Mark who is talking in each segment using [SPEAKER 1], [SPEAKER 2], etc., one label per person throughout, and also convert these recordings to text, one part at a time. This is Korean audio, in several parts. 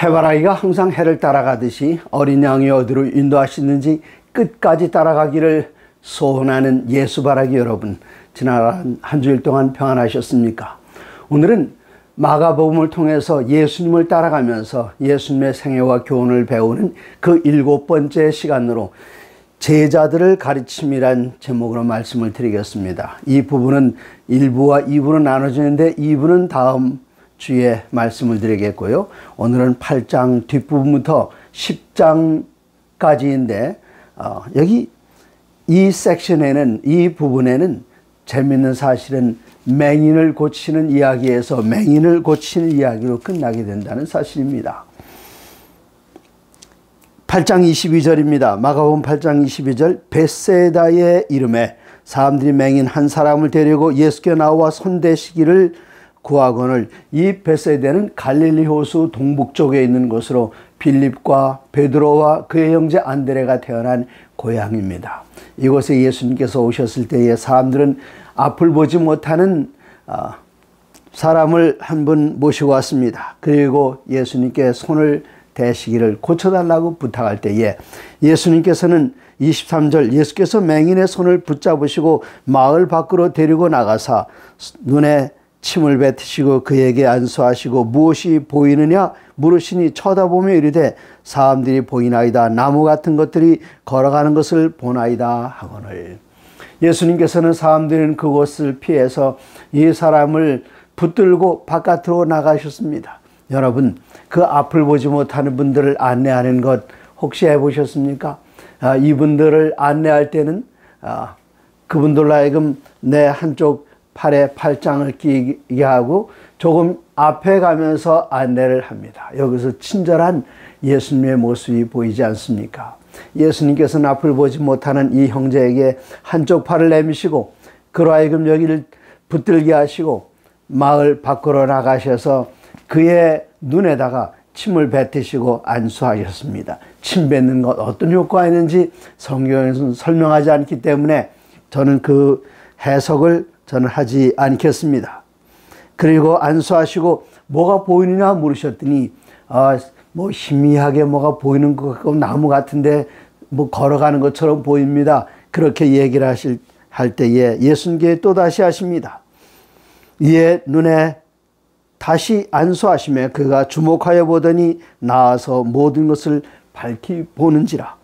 [SPEAKER 1] 해바라기가 항상 해를 따라가듯이 어린 양이 어디로 인도하시는지 끝까지 따라가기를 소원하는 예수바라기 여러분, 지난 한 주일 동안 평안하셨습니까? 오늘은 마가복음을 통해서 예수님을 따라가면서 예수님의 생애와 교훈을 배우는 그 7번째 시간으로 제자들을 가르침이란 제목으로 말씀을 드리겠습니다. 이 부분은 1부와 2부로 나눠지는데 2부는 다음 주에 말씀을 드리겠고요. 오늘은 8장 뒷부분부터 10장까지인데 여기 이 섹션에는, 이 부분에는 재밌는 사실은 맹인을 고치는 이야기에서 맹인을 고치는 이야기로 끝나게 된다는 사실입니다. 8장 22절입니다. 마가복음 8장 22절, 벳세다의 이름에 사람들이 맹인 한 사람을 데리고 예수께 나와 손대시기를 구하거늘. 이 벳세다는 갈릴리 호수 동북쪽에 있는 곳으로 빌립과 베드로와 그의 형제 안드레가 태어난 고향입니다. 이곳에 예수님께서 오셨을 때에 사람들은 앞을 보지 못하는 사람을 한 분 모시고 왔습니다. 그리고 예수님께 손을 대시기를 고쳐달라고 부탁할 때에 예수님께서는 23절, 예수께서 맹인의 손을 붙잡으시고 마을 밖으로 데리고 나가사 눈에 침을 뱉으시고 그에게 안수하시고 무엇이 보이느냐 물으시니 쳐다보며 이르되 사람들이 보이나이다. 나무 같은 것들이 걸어가는 것을 보나이다 하거늘. 예수님께서는 사람들은 그곳을 피해서 이 사람을 붙들고 바깥으로 나가셨습니다. 여러분, 그 앞을 보지 못하는 분들을 안내하는 것 혹시 해보셨습니까? 이분들을 안내할 때는 그분들로 하여금 내 한쪽 팔에 팔짱을 끼게 하고 조금 앞에 가면서 안내를 합니다. 여기서 친절한 예수님의 모습이 보이지 않습니까? 예수님께서는 앞을 보지 못하는 이 형제에게 한쪽 팔을 내미시고 그로 하여금 여기를 붙들게 하시고 마을 밖으로 나가셔서 그의 눈에다가 침을 뱉으시고 안수하셨습니다. 침 뱉는 것 어떤 효과가 있는지 성경에서는 설명하지 않기 때문에 저는 그 해석을 하지 않겠습니다. 그리고 안수하시고 뭐가 보이느냐 물으셨더니 뭐 희미하게 뭐가 보이는 것 같고 나무 같은데 뭐 걸어가는 것처럼 보입니다. 그렇게 얘기를 할 때에 예수님께 또다시 하십니다. 이에 눈에 다시 안수하시며 그가 주목하여 보더니 나아서 모든 것을 밝히 보는지라.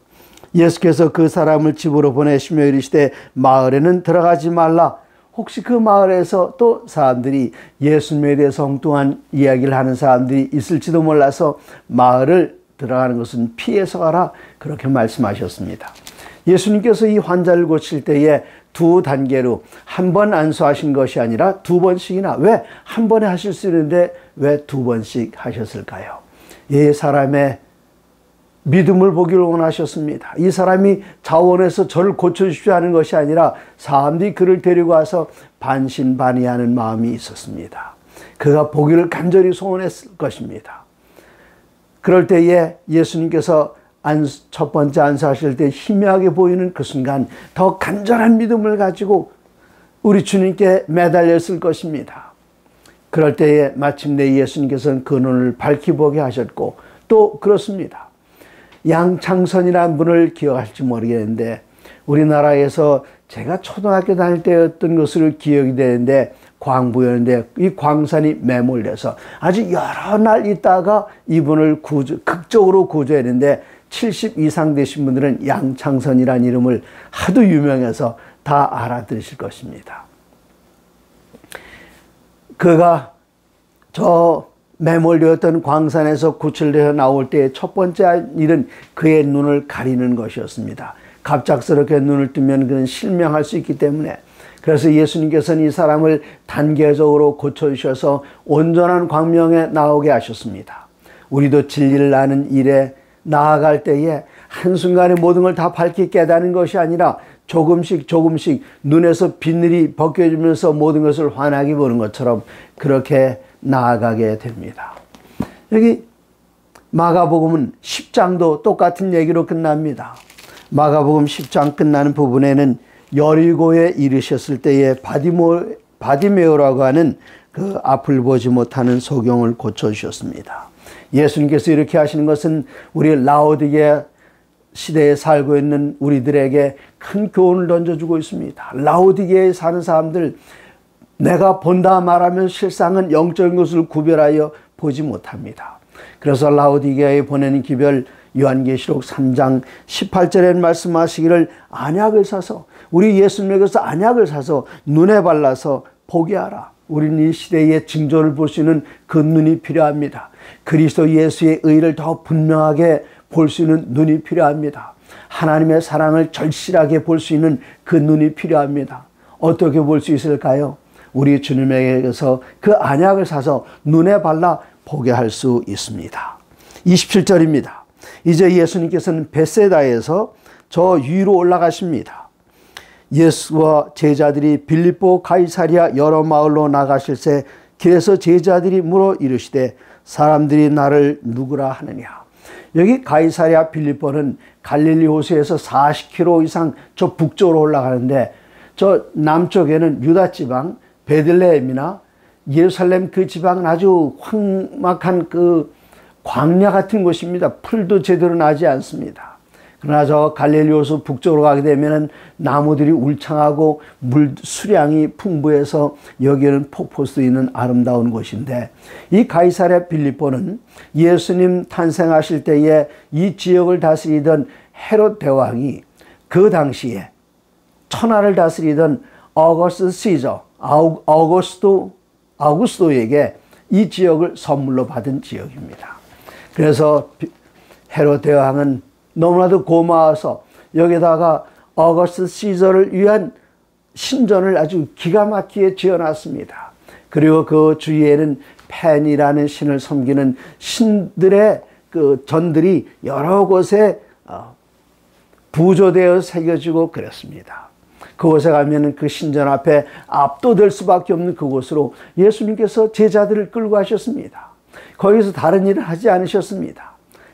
[SPEAKER 1] 예수께서 그 사람을 집으로 보내시며 이르시되 마을에는 들어가지 말라. 혹시 그 마을에서 또 사람들이 예수님에 대해서 엉뚱한 이야기를 하는 사람들이 있을지도 몰라서 마을을 들어가는 것은 피해서 가라, 그렇게 말씀하셨습니다. 예수님께서 이 환자를 고칠 때에 두 단계로 한 번 안수하신 것이 아니라 두 번씩이나, 왜 한 번에 하실 수 있는데 왜 두 번씩 하셨을까요? 이 사람의 믿음을 보기를 원하셨습니다. 이 사람이 자원해서 저를 고쳐주십시오 하는 것이 아니라 사람들이 그를 데리고 와서 반신반의하는 마음이 있었습니다. 그가 보기를 간절히 소원했을 것입니다. 그럴 때에 예수님께서 첫 번째 안수하실 때 희미하게 보이는 그 순간 더 간절한 믿음을 가지고 우리 주님께 매달렸을 것입니다. 그럴 때에 마침내 예수님께서는 그 눈을 밝히 보게 하셨고, 또 그렇습니다. 양창선이라는 분을 기억할지 모르겠는데 우리나라에서 제가 초등학교 다닐 때였던 것으로 기억이 되는데 광부였는데 이 광산이 매몰돼서 아주 여러 날 있다가 이분을 극적으로 구조했는데 70 이상 되신 분들은 양창선이라는 이름을 하도 유명해서 다 알아들으실 것입니다. 그가 저 매몰되었던 광산에서 구출되어 나올 때의 첫 번째 일은 그의 눈을 가리는 것이었습니다. 갑작스럽게 눈을 뜨면 그는 실명할 수 있기 때문에. 그래서 예수님께서는 이 사람을 단계적으로 고쳐주셔서 온전한 광명에 나오게 하셨습니다. 우리도 진리를 아는 일에 나아갈 때에 한순간에 모든 걸 다 밝게 깨닫는 것이 아니라 조금씩 눈에서 비늘이 벗겨지면서 모든 것을 환하게 보는 것처럼 그렇게 나아가게 됩니다. 여기 마가복음은 10장도 똑같은 얘기로 끝납니다. 마가복음 10장 끝나는 부분에는 여리고에 이르셨을 때에 바디메오라고 하는 그 앞을 보지 못하는 소경을 고쳐주셨습니다. 예수님께서 이렇게 하시는 것은 우리 라오디게 시대에 살고 있는 우리들에게 큰 교훈을 던져주고 있습니다. 라오디게에 사는 사람들, 내가 본다 말하면 실상은 영적인 것을 구별하여 보지 못합니다. 그래서 라오디게에 보내는 기별 요한계시록 3장 18절에 말씀하시기를 안약을 사서, 우리 예수님에게서 안약을 사서 눈에 발라서 보게 하라. 우리는 이 시대의 징조를 볼 수 있는 그 눈이 필요합니다. 그리스도 예수의 의를 더 분명하게 볼 수 있는 눈이 필요합니다. 하나님의 사랑을 절실하게 볼 수 있는 그 눈이 필요합니다. 어떻게 볼 수 있을까요? 우리 주님에게서 그 안약을 사서 눈에 발라 보게 할 수 있습니다. 27절입니다. 이제 예수님께서는 벳세다에서 저 위로 올라가십니다. 예수와 제자들이 빌립보 가이사랴 여러 마을로 나가실새 길에서 제자들이 물어 이르시되 사람들이 나를 누구라 하느냐. 여기 가이사랴 빌립보는 갈릴리 호수에서 40km 이상 저 북쪽으로 올라가는데, 저 남쪽에는 유다 지방 베들레헴이나 예루살렘 그 지방은 아주 황막한 그 광야 같은 곳입니다. 풀도 제대로 나지 않습니다. 그러나 저 갈릴리 호수 북쪽으로 가게 되면 나무들이 울창하고 물 수량이 풍부해서 여기에는 폭포수 있는 아름다운 곳인데, 이 가이사랴 빌립보는 예수님 탄생하실 때에 이 지역을 다스리던 헤롯 대왕이 그 당시에 천하를 다스리던 어거스트 시저, 아우구스도에게 이 지역을 선물로 받은 지역입니다. 그래서 헤롯 대왕은 너무나도 고마워서 여기다가 어거스트 시저를 위한 신전을 아주 기가 막히게 지어놨습니다. 그리고 그 주위에는 펜이라는 신을 섬기는 신들의 그 전들이 여러 곳에 부조되어 새겨지고 그랬습니다. 그곳에 가면 그 신전 앞에 압도될 수밖에 없는 그곳으로 예수님께서 제자들을 끌고 가셨습니다. 거기서 다른 일을 하지 않으셨습니다.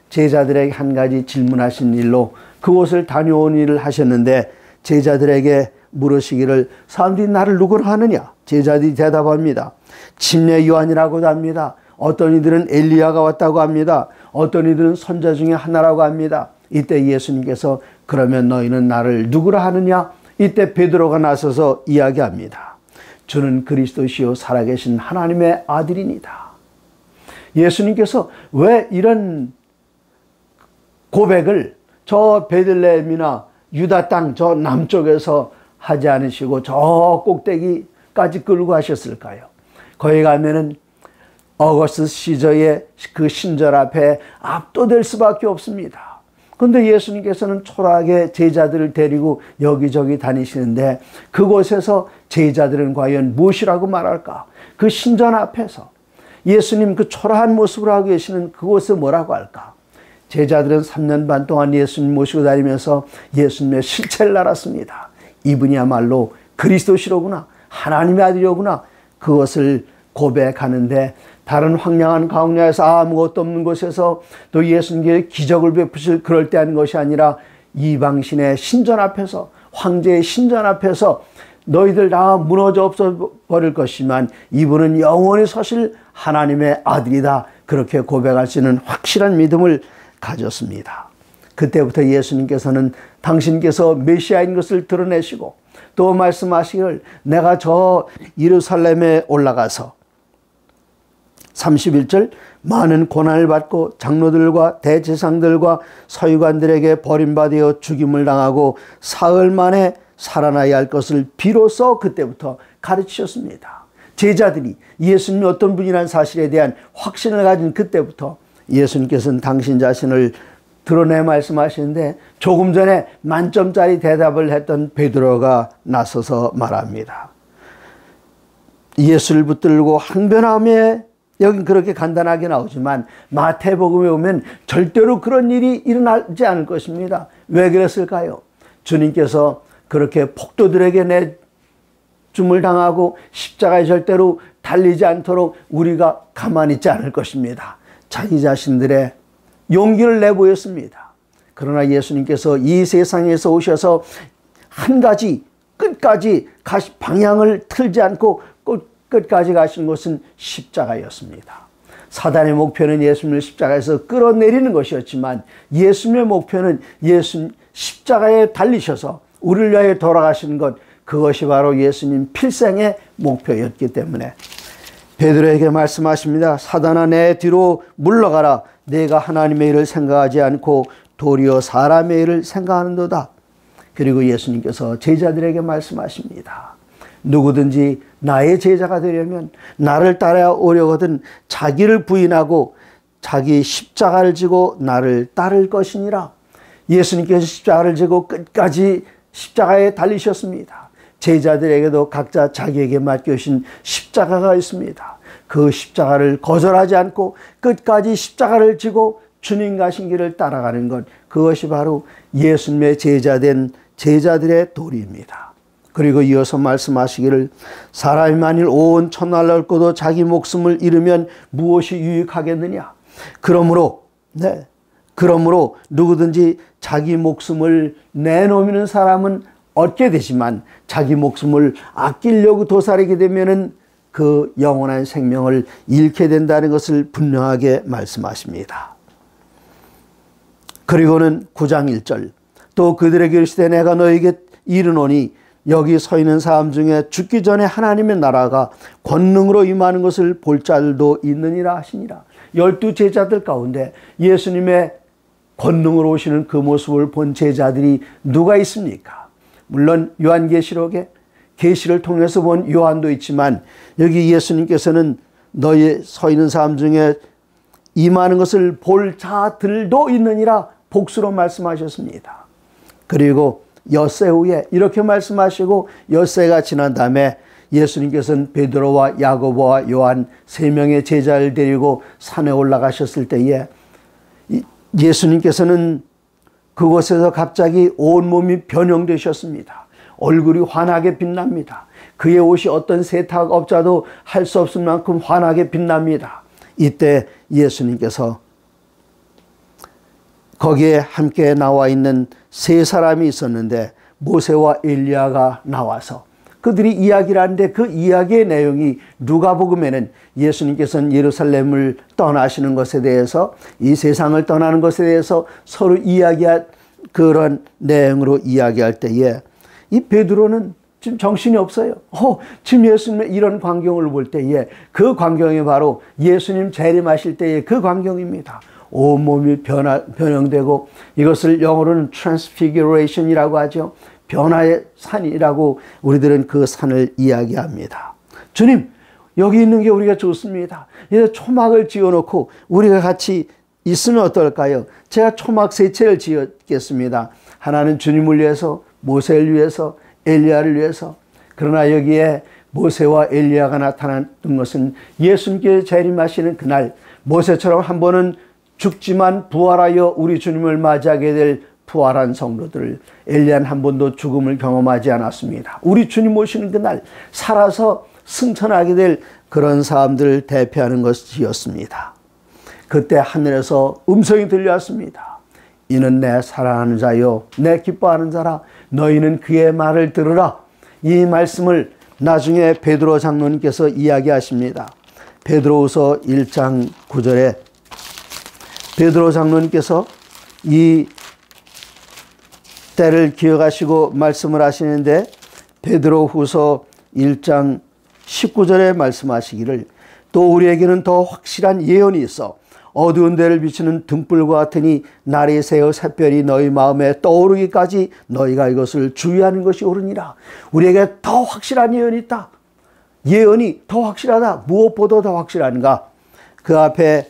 [SPEAKER 1] 제자들에게 한 가지 질문하신 일로 그곳을 다녀온 일을 하셨는데, 제자들에게 물으시기를 사람들이 나를 누구라 하느냐. 제자들이 대답합니다. 침례 요한이라고도 합니다. 어떤 이들은 엘리야가 왔다고 합니다. 어떤 이들은 선자 중에 하나라고 합니다. 이때 예수님께서 그러면 너희는 나를 누구라 하느냐. 이때 베드로가 나서서 이야기합니다. 주는 그리스도시요 살아계신 하나님의 아들이니다. 예수님께서 왜 이런 고백을 저 베들레헴이나 유다 땅 저 남쪽에서 하지 않으시고 저 꼭대기까지 끌고 가셨을까요? 거기 가면은 어거스트 시저의 그 신전 앞에 압도될 수밖에 없습니다. 그런데 예수님께서는 초라하게 제자들을 데리고 여기저기 다니시는데, 그곳에서 제자들은 과연 무엇이라고 말할까? 그 신전 앞에서 예수님 그 초라한 모습을 하고 계시는 그곳을 뭐라고 할까? 제자들은 3년 반 동안 예수님 모시고 다니면서 예수님의 실체를 알았습니다. 이분이야말로 그리스도시로구나, 하나님의 아들이로구나, 그것을 고백하는데, 다른 황량한 광야에서 아무것도 없는 곳에서 또 예수님께 기적을 베푸실 그럴때한 것이 아니라 이방신의 신전 앞에서, 황제의 신전 앞에서 너희들 다 무너져 없어버릴 것이지만 이분은 영원히 서실 하나님의 아들이다, 그렇게 고백할 수 있는 확실한 믿음을 가졌습니다. 그때부터 예수님께서는 당신께서 메시아인 것을 드러내시고 또 말씀하시기를 내가 저 예루살렘에 올라가서 31절 많은 고난을 받고 장로들과 대제사장들과 서기관들에게 버림받아 죽임을 당하고 사흘 만에 살아나야 할 것을 비로소 그때부터 가르치셨습니다. 제자들이 예수님이 어떤 분이라는 사실에 대한 확신을 가진 그때부터 예수님께서는 당신 자신을 드러내 말씀하시는데, 조금 전에 만점짜리 대답을 했던 베드로가 나서서 말합니다. 예수를 붙들고 항변함에, 여긴 그렇게 간단하게 나오지만 마태복음에 보면 절대로 그런 일이 일어나지 않을 것입니다. 왜 그랬을까요? 주님께서 그렇게 폭도들에게 내줌을 당하고 십자가에 절대로 달리지 않도록 우리가 가만히 있지 않을 것입니다. 자기 자신들의 용기를 내보였습니다. 그러나 예수님께서 이 세상에서 오셔서 한 가지 끝까지 방향을 틀지 않고 끝까지 가신 것은 십자가였습니다. 사단의 목표는 예수님을 십자가에서 끌어내리는 것이었지만 예수님의 목표는 예수님 십자가에 달리셔서 우리를 위하여 돌아가시는 것, 그것이 바로 예수님 필생의 목표였기 때문에 베드로에게 말씀하십니다. 사단아, 내 뒤로 물러가라. 내가 하나님의 일을 생각하지 않고 도리어 사람의 일을 생각하는도다. 그리고 예수님께서 제자들에게 말씀하십니다. 누구든지 나의 제자가 되려면 나를 따라오려거든 자기를 부인하고 자기 십자가를 지고 나를 따를 것이니라. 예수님께서 십자가를 지고 끝까지 십자가에 달리셨습니다. 제자들에게도 각자 자기에게 맡겨주신 십자가가 있습니다. 그 십자가를 거절하지 않고 끝까지 십자가를 지고 주님 가신 길을 따라가는 것, 그것이 바로 예수님의 제자된 제자들의 도리입니다. 그리고 이어서 말씀하시기를 사람이 만일 온 천하를 얻고도 자기 목숨을 잃으면 무엇이 유익하겠느냐. 그러므로 누구든지 자기 목숨을 내놓는 사람은 얻게 되지만 자기 목숨을 아끼려고 도사리게 되면은 그 영원한 생명을 잃게 된다는 것을 분명하게 말씀하십니다. 그리고는 9장 1절 또 그들에게 이르시되 내가 너에게 이르노니 여기 서 있는 사람 중에 죽기 전에 하나님의 나라가 권능으로 임하는 것을 볼 자들도 있느니라 하시니라. 12 제자들 가운데 예수님의 권능으로 오시는 그 모습을 본 제자들이 누가 있습니까? 물론 요한계시록에 계시를 통해서 본 요한도 있지만 여기 예수님께서는 너희 서 있는 사람 중에 임하는 것을 볼 자들도 있느니라 복수로 말씀하셨습니다. 그리고 엿새 후에 이렇게 말씀하시고 엿새가 지난 다음에 예수님께서는 베드로와 야고보와 요한 3명의 제자를 데리고 산에 올라가셨을 때에 예수님께서는 그곳에서 갑자기 온몸이 변형되셨습니다. 얼굴이 환하게 빛납니다. 그의 옷이 어떤 세탁업자도 할 수 없을 만큼 환하게 빛납니다. 이때 예수님께서 거기에 함께 나와 있는 3사람이 있었는데 모세와 엘리야가 나와서 그들이 이야기를 하는데 그 이야기의 내용이 누가복음에는 예수님께서는 예루살렘을 떠나시는 것에 대해서 이 세상을 떠나는 것에 대해서 서로 이야기한 그런 내용으로 이야기할 때에 이 베드로는 지금 정신이 없어요. 지금 예수님의 이런 광경을 볼 때에 그 광경이 바로 예수님 재림하실 때의 그 광경입니다. 온몸이 변형되고 이것을 영어로는 transfiguration이라고 하죠. 변화의 산이라고 우리들은 그 산을 이야기합니다. 주님, 여기 있는 게 우리가 좋습니다. 이제 초막을 지어놓고 우리가 같이 있으면 어떨까요? 제가 초막 3채를 지었겠습니다. 하나는 주님을 위해서, 모세를 위해서, 엘리야를 위해서. 그러나 여기에 모세와 엘리야가 나타난 것은 예수님께 재림하시는 그날 모세처럼 한 번은 죽지만 부활하여 우리 주님을 맞이하게 될 부활한 성도들, 엘리야는 한 번도 죽음을 경험하지 않았습니다. 우리 주님 오시는 그날 살아서 승천하게 될 그런 사람들을 대표하는 것이었습니다. 그때 하늘에서 음성이 들려왔습니다. 이는 내 사랑하는 자요 내 기뻐하는 자라. 너희는 그의 말을 들으라. 이 말씀을 나중에 베드로 장로님께서 이야기하십니다. 베드로후서 1장 9절에 베드로 장로님께서 이 때를 기억하시고 말씀을 하시는데 베드로후서 1장 19절에 말씀하시기를 또 우리에게는 더 확실한 예언이 있어 어두운 데를 비추는 등불과 같으니 날이 새어 샛별이 너희 마음에 떠오르기까지 너희가 이것을 주의하는 것이 옳으니라. 우리에게 더 확실한 예언이 있다. 예언이 더 확실하다. 무엇보다 더 확실한가? 그 앞에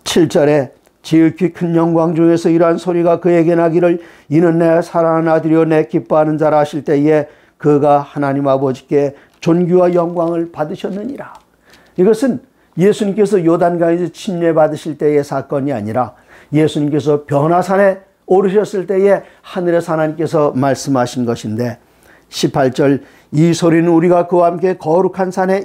[SPEAKER 1] 17절에 지극히 큰 영광 중에서 이러한 소리가 그에게 나기를 이는 내 사랑하는 아들이요 내 기뻐하는 자라 하실 때에 그가 하나님 아버지께 존귀와 영광을 받으셨느니라. 이것은 예수님께서 요단강에서 침례받으실 때의 사건이 아니라 예수님께서 변화산에 오르셨을 때에 하늘에서 하나님께서 말씀하신 것인데 18절 이 소리는 우리가 그와 함께 거룩한 산에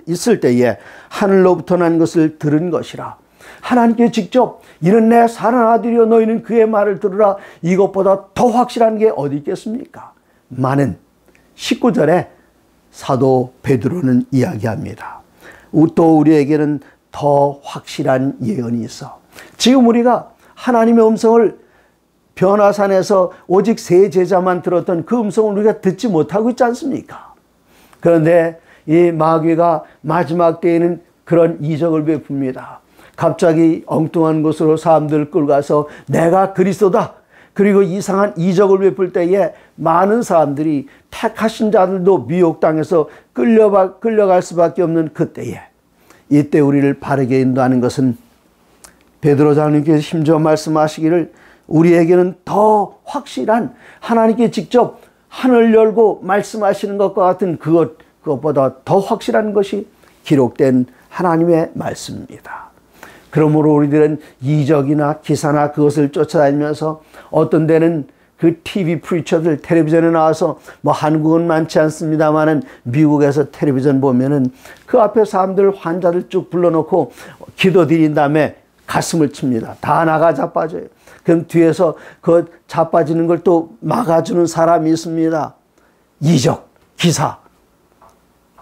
[SPEAKER 1] 있을 때에 하늘로부터 난 것을 들은 것이라. 하나님께 직접 이는 내 사랑하는 아들이여 너희는 그의 말을 들으라. 이것보다 더 확실한 게 어디 있겠습니까? 많은 19절에 사도 베드로는 이야기합니다. 또 우리에게는 더 확실한 예언이 있어. 지금 우리가 하나님의 음성을 변화산에서 오직 세 제자만 들었던 그 음성을 우리가 듣지 못하고 있지 않습니까? 그런데 이 마귀가 마지막 때에는 그런 이적을 베풉니다. 갑자기 엉뚱한 곳으로 사람들을 끌고 가서 내가 그리스도다. 그리고 이상한 이적을 베풀 때에 많은 사람들이 택하신 자들도 미혹당해서 끌려갈 수밖에 없는 그때에, 이때 우리를 바르게 인도하는 것은 베드로 장로님께서 심지어 말씀하시기를 우리에게는 더 확실한, 하나님께 직접 하늘 열고 말씀하시는 것과 같은 그것보다 더 확실한 것이 기록된 하나님의 말씀입니다. 그러므로 우리들은 이적이나 기사나 그것을 쫓아다니면서 어떤 데는 그 TV 프리처들 텔레비전에 나와서 뭐 한국은 많지 않습니다만은 미국에서 텔레비전 보면은 그 앞에 사람들 환자들 쭉 불러놓고 기도 드린 다음에 가슴을 칩니다. 다 나가 자빠져요. 그럼 뒤에서 그 자빠지는 걸 또 막아주는 사람이 있습니다. 이적, 기사,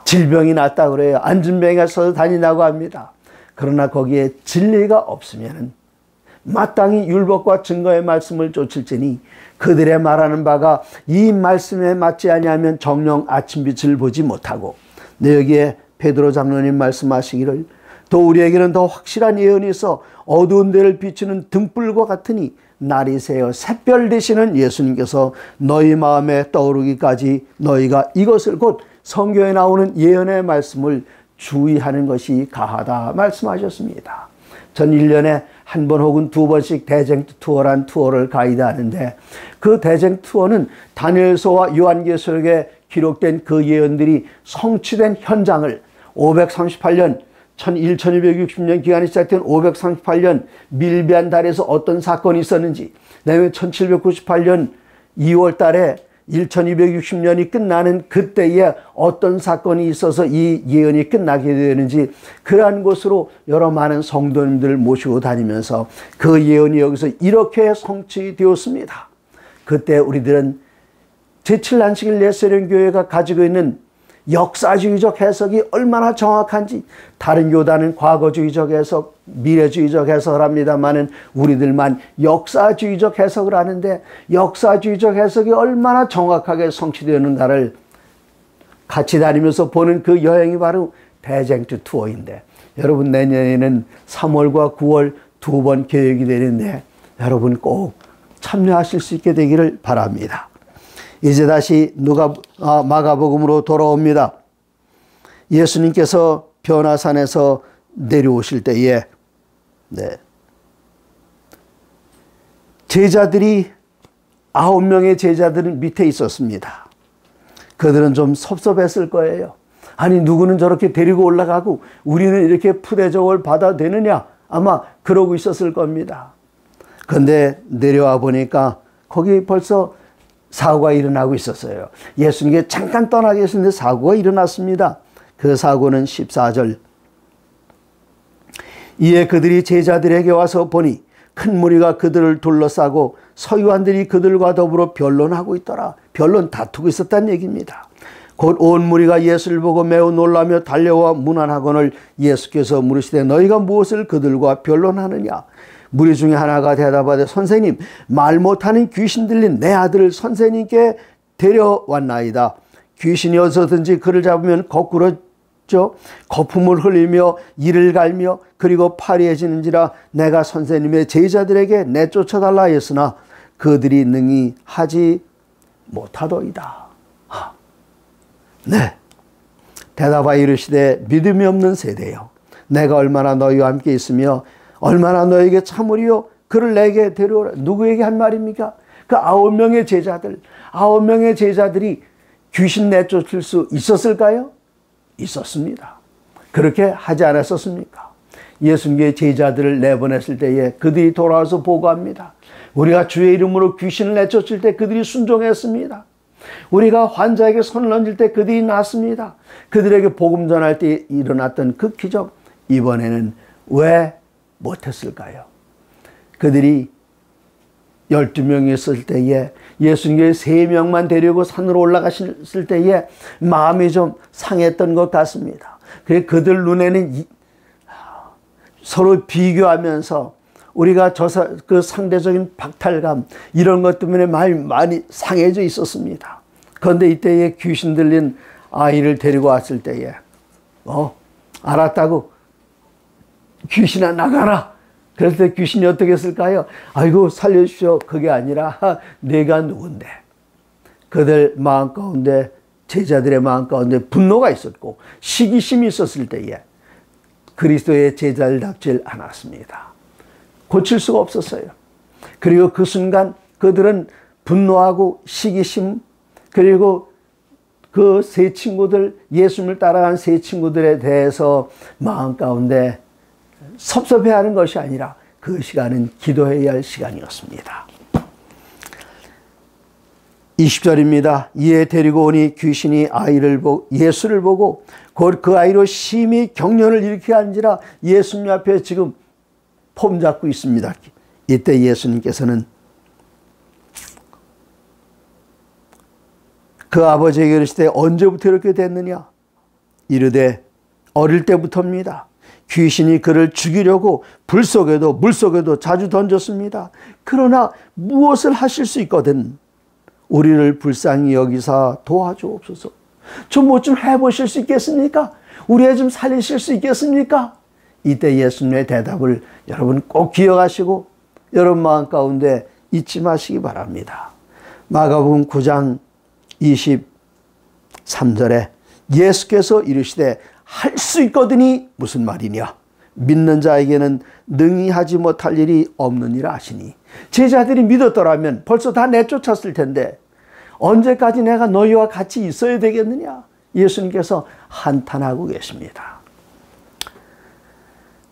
[SPEAKER 1] 질병이 낫다 그래요. 안진병에 서서 다닌다고 합니다. 그러나 거기에 진리가 없으면 마땅히 율법과 증거의 말씀을 쫓을지니 그들의 말하는 바가 이 말씀에 맞지 아니하면 정녕 아침빛을 보지 못하고, 여기에 베드로 장로님 말씀하시기를 또 우리에게는 더 확실한 예언이 있어 어두운 데를 비추는 등불과 같으니 날이 새어 샛별 되시는 예수님께서 너희 마음에 떠오르기까지 너희가 이것을, 곧 성경에 나오는 예언의 말씀을 주의하는 것이 가하다 말씀하셨습니다. 전 1년에 한 번 혹은 두 번씩 대쟁 투어란 투어를 가이드하는데, 그 대쟁 투어는 다니엘서와 요한계시록에 기록된 그 예언들이 성취된 현장을 538년 1260년 기간이 시작된 538년 밀비안 달에서 어떤 사건이 있었는지, 그다음에 1798년 2월 달에 1260년이 끝나는 그때에 어떤 사건이 있어서 이 예언이 끝나게 되는지, 그러한 곳으로 여러 많은 성도님들을 모시고 다니면서 그 예언이 여기서 이렇게 성취되었습니다. 그때 우리들은 제7안식일 예수련교회가 가지고 있는 역사주의적 해석이 얼마나 정확한지, 다른 교단은 과거주의적 해석, 미래주의적 해석을 합니다만은 우리들만 역사주의적 해석을 하는데, 역사주의적 해석이 얼마나 정확하게 성취되는가를 같이 다니면서 보는 그 여행이 바로 대쟁투 투어인데, 여러분 내년에는 3월과 9월 두 번 계획이 되는데 여러분 꼭 참여하실 수 있게 되기를 바랍니다. 이제 다시 마가복음으로 돌아옵니다. 예수님께서 변화산에서 내려오실 때에 제자들이 9명의 제자들은 밑에 있었습니다. 그들은 좀 섭섭했을 거예요. 아니 누구는 저렇게 데리고 올라가고 우리는 이렇게 푸대접을 받아도 되느냐, 아마 그러고 있었을 겁니다. 그런데 내려와 보니까 거기 벌써 사고가 일어나고 있었어요. 예수님께 잠깐 떠나 계셨는데 사고가 일어났습니다. 그 사고는 14절. 이에 그들이 제자들에게 와서 보니 큰 무리가 그들을 둘러싸고 서기관들이 그들과 더불어 변론하고 있더라. 변론 다투고 있었다는 얘기입니다. 곧 온 무리가 예수를 보고 매우 놀라며 달려와 문안하거늘 예수께서 물으시되 너희가 무엇을 그들과 변론하느냐. 무리 중에 하나가 대답하되 선생님, 말 못하는 귀신 들린 내 아들을 선생님께 데려왔나이다. 귀신이 어디서든지 그를 잡으면 거꾸로죠, 거품을 흘리며 이를 갈며 그리고 파리해지는지라 내가 선생님의 제자들에게 내쫓아달라 했으나 그들이 능히 하지 못하더이다. 네, 대답하여 이르시되 믿음이 없는 세대여, 내가 얼마나 너희와 함께 있으며 얼마나 너에게 참으리요. 그를 내게 데려오라. 누구에게 한 말입니까? 그 9명의 제자들. 9명의 제자들이 귀신 내쫓을 수 있었을까요? 있었습니다. 그렇게 하지 않았었습니까? 예수님의 제자들을 내보냈을 때에 그들이 돌아와서 보고합니다. 우리가 주의 이름으로 귀신을 내쫓을 때 그들이 순종했습니다. 우리가 환자에게 손을 얹을 때 그들이 낫습니다. 그들에게 복음 전할 때 일어났던 그 기적, 이번에는 왜 못했을까요? 그들이 12명이 있을 때에 예수님께 3명만 데리고 산으로 올라가셨을 때에 마음이 좀 상했던 것 같습니다. 그들 눈에는 서로 비교하면서 우리가 그 상대적인 박탈감 이런 것 때문에 많이 상해져 있었습니다. 그런데 이때에 귀신 들린 아이를 데리고 왔을 때에 알았다고 귀신아 나가라. 그럴 때 귀신이 어떻게 했을까요? 아이고 살려주십시오. 그게 아니라 내가 누군데. 그들 마음 가운데 제자들의 마음 가운데 분노가 있었고 시기심이 있었을 때에 그리스도의 제자를 닥칠 않았습니다. 고칠 수가 없었어요. 그리고 그 순간 그들은 분노하고 시기심 그리고 그 세 친구들 예수님을 따라간 세 친구들에 대해서 마음 가운데 섭섭해하는 것이 아니라 그 시간은 기도해야 할 시간이었습니다. 20절입니다. 이에 데리고 오니 귀신이 예수를 보고 곧 그 아이로 심히 경련을 일으키게 한지라 예수님 앞에 지금 폼 잡고 있습니다. 이때 예수님께서는 그 아버지에게 이르시되 언제부터 이렇게 됐느냐? 이르되 어릴 때부터입니다. 귀신이 그를 죽이려고 불 속에도 물 속에도 자주 던졌습니다. 그러나 무엇을 하실 수 있거든 우리를 불쌍히 여기사 도와주옵소서. 좀 뭐 좀 해보실 수 있겠습니까? 우리 애 좀 살리실 수 있겠습니까? 이때 예수님의 대답을 여러분 꼭 기억하시고 여러분 마음 가운데 잊지 마시기 바랍니다. 마가복음 9장 23절에 예수께서 이르시되 할 수 있거든이 무슨 말이냐? 믿는 자에게는 능히 하지 못할 일이 없느니라 하시니 제자들이 믿었더라면 벌써 다 내쫓았을 텐데 언제까지 내가 너희와 같이 있어야 되겠느냐? 예수님께서 한탄하고 계십니다.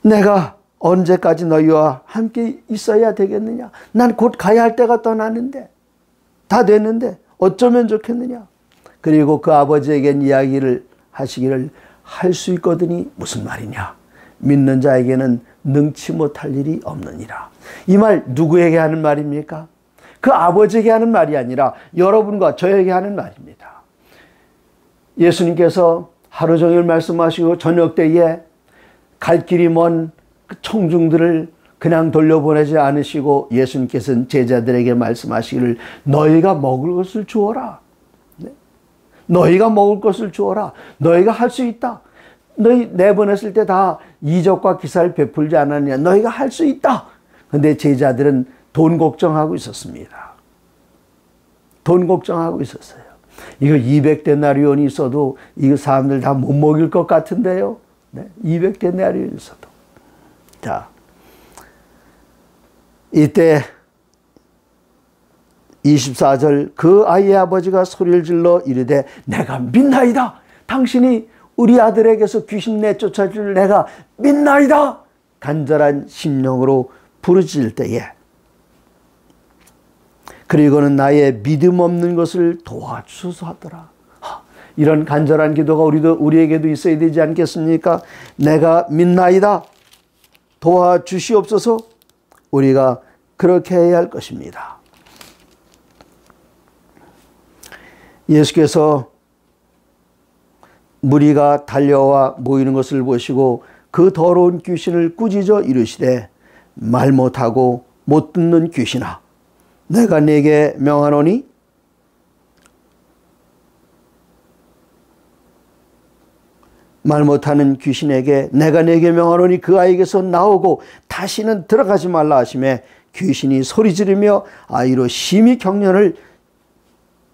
[SPEAKER 1] 내가 언제까지 너희와 함께 있어야 되겠느냐? 난 곧 가야 할 때가 떠나는데 다 됐는데 어쩌면 좋겠느냐? 그리고 그 아버지에겐 이야기를 하시기를 할 수 있거든이 무슨 말이냐? 믿는 자에게는 능치 못할 일이 없느니라. 이 말 누구에게 하는 말입니까? 그 아버지에게 하는 말이 아니라 여러분과 저에게 하는 말입니다. 예수님께서 하루 종일 말씀하시고 저녁 때에 갈 길이 먼 그 청중들을 그냥 돌려보내지 않으시고 예수님께서는 제자들에게 말씀하시기를 너희가 먹을 것을 주어라. 너희가 먹을 것을 주어라. 너희가 할 수 있다. 너희 내보냈을 때 다 이적과 기사를 베풀지 않았느냐. 너희가 할 수 있다. 그런데 제자들은 돈 걱정하고 있었습니다. 돈 걱정하고 있었어요. 이거 200데나리온이 있어도 이거 사람들 다 못 먹일 것 같은데요. 200데나리온이 있어도. 자, 이때 24절 그 아이의 아버지가 소리를 질러 이르되 내가 믿나이다. 당신이 우리 아들에게서 귀신 내쫓아 줄 내가 믿나이다. 간절한 심령으로 부르짖을 때에 그리고는 나의 믿음 없는 것을 도와주소서 하더라. 이런 간절한 기도가 우리에게도 있어야 되지 않겠습니까? 내가 믿나이다. 도와주시옵소서. 우리가 그렇게 해야 할 것입니다. 예수께서 무리가 달려와 모이는 것을 보시고 그 더러운 귀신을 꾸짖어 이르시되 말 못하고 못 듣는 귀신아 내가 네게 명하노니 말 못하는 귀신에게 내가 네게 명하노니 그 아이에게서 나오고 다시는 들어가지 말라 하시매 귀신이 소리 지르며 아이로 심히 경련을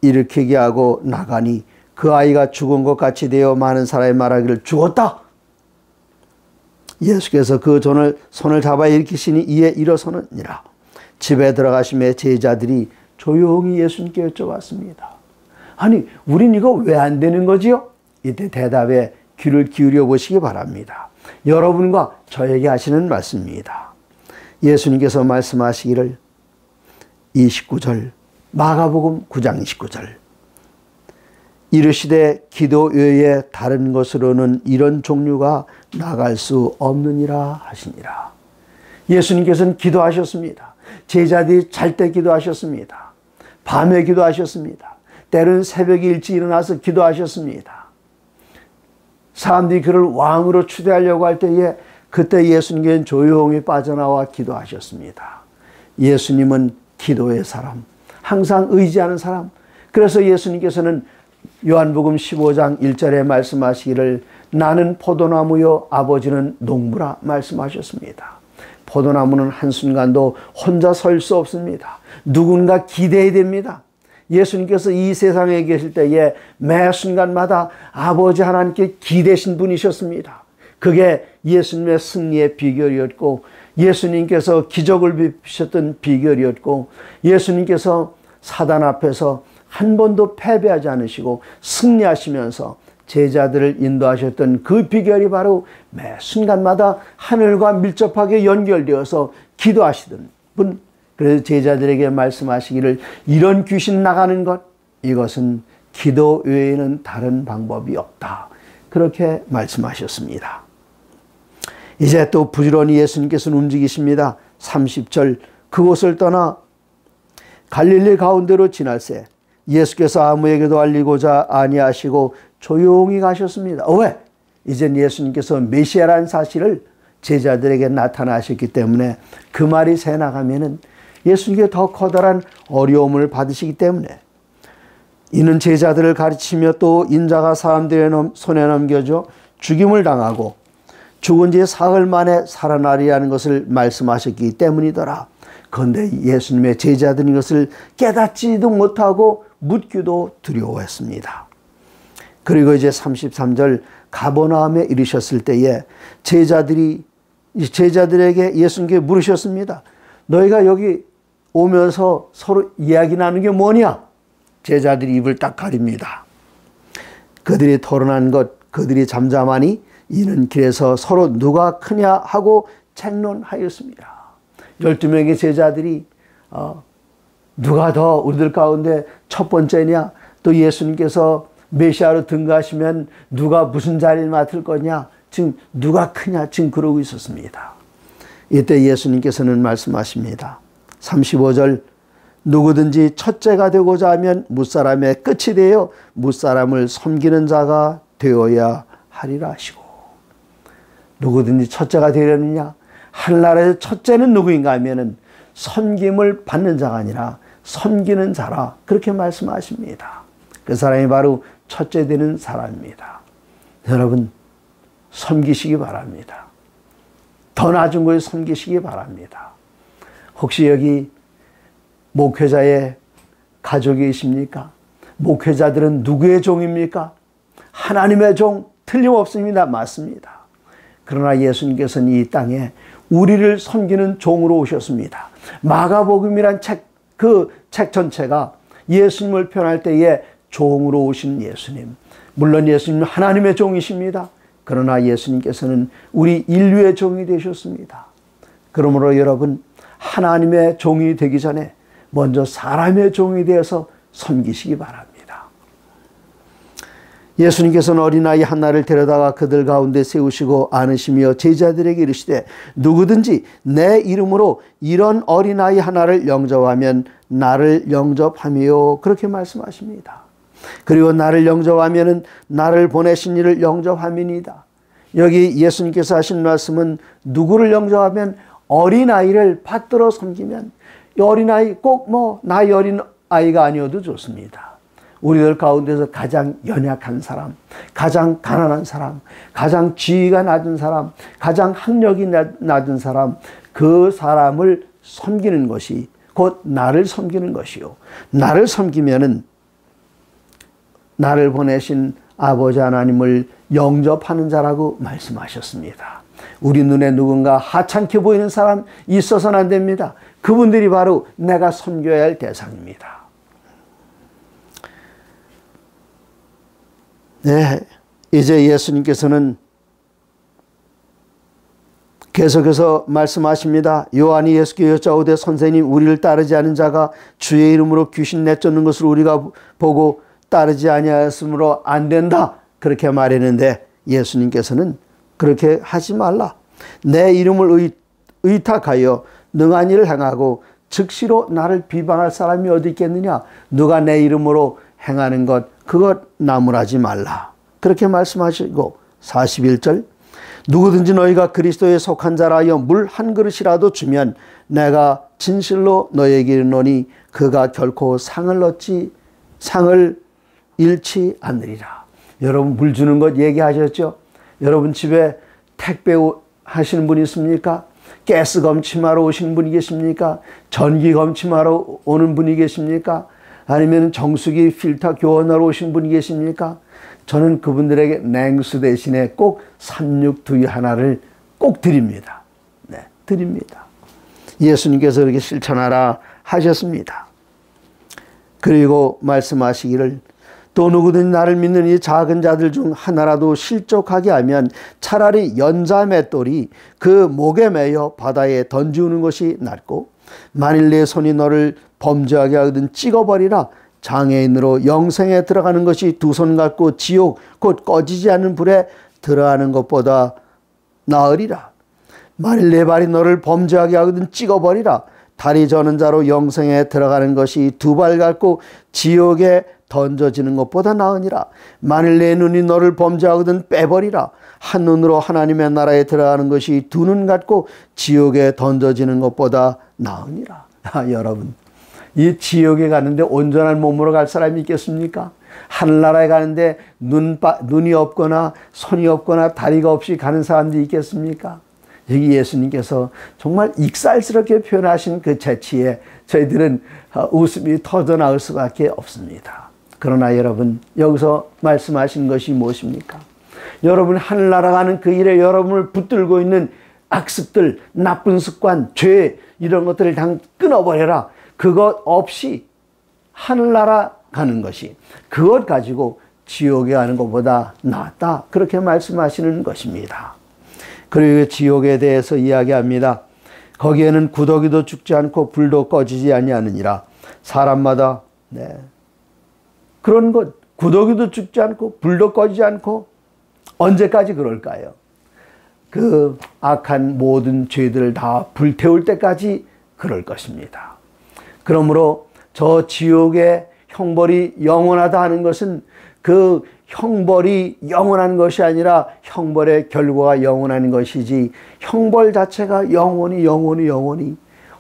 [SPEAKER 1] 일으키게 하고 나가니 그 아이가 죽은 것 같이 되어 많은 사람이 말하기를 죽었다. 예수께서 그 손을 잡아 일으키시니 이에 일어서느니라. 집에 들어가심에 제자들이 조용히 예수님께 여쭤봤습니다. 아니 우린 이거 왜 안 되는 거지요? 이때 대답에 귀를 기울여 보시기 바랍니다. 여러분과 저에게 하시는 말씀입니다. 예수님께서 말씀하시기를 29절 마가복음 9장 29절 이르시되 기도 외에 다른 것으로는 이런 종류가 나갈 수 없느니라 하시니라. 예수님께서는 기도하셨습니다. 제자들이 잘 때 기도하셨습니다. 밤에 기도하셨습니다. 때로는 새벽에 일찍 일어나서 기도하셨습니다. 사람들이 그를 왕으로 추대하려고 할 때에 그때 예수님께서는 조용히 빠져나와 기도하셨습니다. 예수님은 기도의 사람, 항상 의지하는 사람. 그래서 예수님께서는 요한복음 15장 1절에 말씀하시기를 나는 포도나무요 아버지는 농부라 말씀하셨습니다. 포도나무는 한순간도 혼자 설 수 없습니다. 누군가 기대야 됩니다. 예수님께서 이 세상에 계실 때에 매 순간마다 아버지 하나님께 기대신 분이셨습니다. 그게 예수님의 승리의 비결이었고 예수님께서 기적을 베푸셨던 비결이었고 예수님께서 사단 앞에서 한 번도 패배하지 않으시고 승리하시면서 제자들을 인도하셨던 그 비결이 바로 매 순간마다 하늘과 밀접하게 연결되어서 기도하시던 분. 그래서 제자들에게 말씀하시기를 이런 귀신 나가는 것, 이것은 기도 외에는 다른 방법이 없다. 그렇게 말씀하셨습니다. 이제 또 부지런히 예수님께서는 움직이십니다. 30절 그곳을 떠나 갈릴리 가운데로 지날새 예수께서 아무에게도 알리고자 아니하시고 조용히 가셨습니다. 왜? 이젠 예수님께서 메시아라는 사실을 제자들에게 나타나셨기 때문에 그 말이 새 나가면은 예수님께 더 커다란 어려움을 받으시기 때문에 이는 제자들을 가르치며 또 인자가 사람들의 손에 넘겨져 죽임을 당하고 죽은 지 사흘 만에 살아나리라는 것을 말씀하셨기 때문이더라. 그런데 예수님의 제자들은 이것을 깨닫지도 못하고 묻기도 두려워했습니다. 그리고 이제 33절 가버나움에 이르셨을 때에 제자들에게 예수님께 물으셨습니다. 너희가 여기 오면서 서로 이야기 나누는 게 뭐냐? 제자들이 입을 딱 가립니다. 그들이 토론한 것, 그들이 잠잠하니 이는 길에서 서로 누가 크냐 하고 책론하였습니다. 12명의 제자들이 누가 더 우리들 가운데 첫 번째냐? 또 예수님께서 메시아로 등극하시면 누가 무슨 자리를 맡을 거냐? 지금 누가 크냐? 지금 그러고 있었습니다. 이때 예수님께서는 말씀하십니다. 35절 누구든지 첫째가 되고자 하면 무사람의 끝이 되어 무사람을 섬기는 자가 되어야 하리라 하시고 누구든지 첫째가 되려느냐? 하늘나라의 첫째는 누구인가 하면은 섬김을 받는 자가 아니라 섬기는 자라 그렇게 말씀하십니다. 그 사람이 바로 첫째 되는 사람입니다. 여러분 섬기시기 바랍니다. 더 낮은 곳에 섬기시기 바랍니다. 혹시 여기 목회자의 가족이 있습니까? 목회자들은 누구의 종입니까? 하나님의 종 틀림없습니다. 맞습니다. 그러나 예수님께서는 이 땅에 우리를 섬기는 종으로 오셨습니다. 마가복음이란 그 책 전체가 예수님을 표현할 때에 종으로 오신 예수님. 물론 예수님은 하나님의 종이십니다. 그러나 예수님께서는 우리 인류의 종이 되셨습니다. 그러므로 여러분 하나님의 종이 되기 전에 먼저 사람의 종이 되어서 섬기시기 바랍니다. 예수님께서는 어린아이 하나를 데려다가 그들 가운데 세우시고 안으시며 제자들에게 이르시되 누구든지 내 이름으로 이런 어린아이 하나를 영접하면 나를 영접하며 그렇게 말씀하십니다. 그리고 나를 영접하면은 나를 보내신 이를 영접함이니이다. 여기 예수님께서 하신 말씀은 누구를 영접하면 어린아이를 받들어 섬기면 이 어린아이 꼭 나이 어린 아이가 아니어도 좋습니다. 우리들 가운데서 가장 연약한 사람, 가장 가난한 사람, 가장 지위가 낮은 사람, 가장 학력이 낮은 사람, 그 사람을 섬기는 것이 곧 나를 섬기는 것이요. 나를 섬기면은 나를 보내신 아버지 하나님을 영접하는 자라고 말씀하셨습니다. 우리 눈에 누군가 하찮게 보이는 사람 있어서는 안 됩니다. 그분들이 바로 내가 섬겨야 할 대상입니다. 네, 이제 예수님께서는 계속해서 말씀하십니다. 요한이 예수께 여짜오되 선생님 우리를 따르지 않은 자가 주의 이름으로 귀신 내쫓는 것을 우리가 보고 따르지 아니하였으므로 안 된다. 그렇게 말했는데 예수님께서는 그렇게 하지 말라. 내 이름을 의탁하여 능한 일을 행하고 즉시로 나를 비방할 사람이 어디 있겠느냐. 누가 내 이름으로 행하는 것 그것 나무라지 말라. 그렇게 말씀하시고 41절 누구든지 너희가 그리스도에 속한 자라 하여 물 한 그릇이라도 주면 내가 진실로 너희에게 이르노니 그가 결코 상을 잃지 않으리라. 여러분 물 주는 것 얘기하셨죠? 여러분 집에 택배 하시는 분이 있습니까? 가스 검침하러 오시는 분이 계십니까? 전기 검침하러 오는 분이 계십니까? 아니면 정수기 필터 교환하러 오신 분이 계십니까? 저는 그분들에게 냉수 대신에 꼭 삼육두유 하나를 꼭 드립니다. 네, 드립니다. 예수님께서 그렇게 실천하라 하셨습니다. 그리고 말씀하시기를 또 누구든지 나를 믿는 이 작은 자들 중 하나라도 실족하게 하면 차라리 연자 맷돌이 그 목에 매여 바다에 던지우는 것이 낫고 만일 내 손이 너를 범죄하게 하거든 찍어버리라. 장애인으로 영생에 들어가는 것이 두 손 갖고 지옥 곧 꺼지지 않는 불에 들어가는 것보다 나으리라. 만일 내 발이 너를 범죄하게 하거든 찍어버리라. 다리 저는 자로 영생에 들어가는 것이 두 발 갖고 지옥에 던져지는 것보다 나으니라. 만일 내 눈이 너를 범죄하거든 빼버리라. 한 눈으로 하나님의 나라에 들어가는 것이 두 눈 갖고 지옥에 던져지는 것보다 나으니라. 여러분 이 지옥에 가는데 온전한 몸으로 갈 사람이 있겠습니까? 하늘나라에 가는데 눈이 없거나 손이 없거나 다리가 없이 가는 사람들이 있겠습니까? 여기 예수님께서 정말 익살스럽게 표현하신 그 재치에 저희들은 웃음이 터져나올 수밖에 없습니다. 그러나 여러분 여기서 말씀하신 것이 무엇입니까? 여러분 하늘나라 가는 그 일에 여러분을 붙들고 있는 악습들, 나쁜 습관, 죄 이런 것들을 다 끊어버려라. 그것 없이 하늘나라 가는 것이 그것 가지고 지옥에 가는 것보다 낫다. 그렇게 말씀하시는 것입니다. 그리고 지옥에 대해서 이야기합니다. 거기에는 구더기도 죽지 않고 불도 꺼지지 아니하느니라. 사람마다 그런 것 구더기도 죽지 않고 불도 꺼지지 않고 언제까지 그럴까요? 그 악한 모든 죄들을 다 불태울 때까지 그럴 것입니다. 그러므로 저 지옥의 형벌이 영원하다 하는 것은 그 형벌이 영원한 것이 아니라 형벌의 결과가 영원한 것이지 형벌 자체가 영원히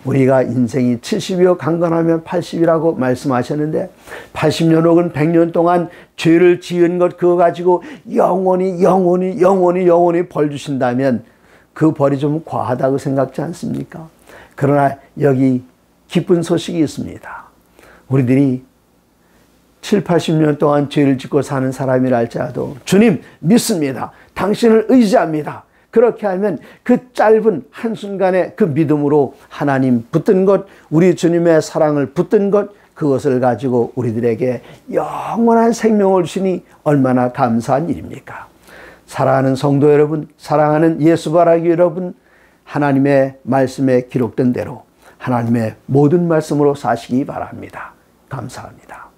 [SPEAKER 1] 우리가 인생이 70이요 강건하면 80이라고 말씀하셨는데 80년 혹은 100년 동안 죄를 지은 것 그거 가지고 영원히 벌 주신다면 그 벌이 좀 과하다고 생각지 않습니까? 그러나 여기 기쁜 소식이 있습니다. 우리들이 7, 80년 동안 죄를 짓고 사는 사람이라 할지라도 주님 믿습니다. 당신을 의지합니다. 그렇게 하면 그 짧은 한순간의 그 믿음으로 하나님 붙든 것, 우리 주님의 사랑을 붙든 것, 그것을 가지고 우리들에게 영원한 생명을 주시니 얼마나 감사한 일입니까? 사랑하는 성도 여러분, 사랑하는 예수 바라기 여러분, 하나님의 말씀에 기록된 대로 하나님의 모든 말씀으로 사시기 바랍니다. 감사합니다.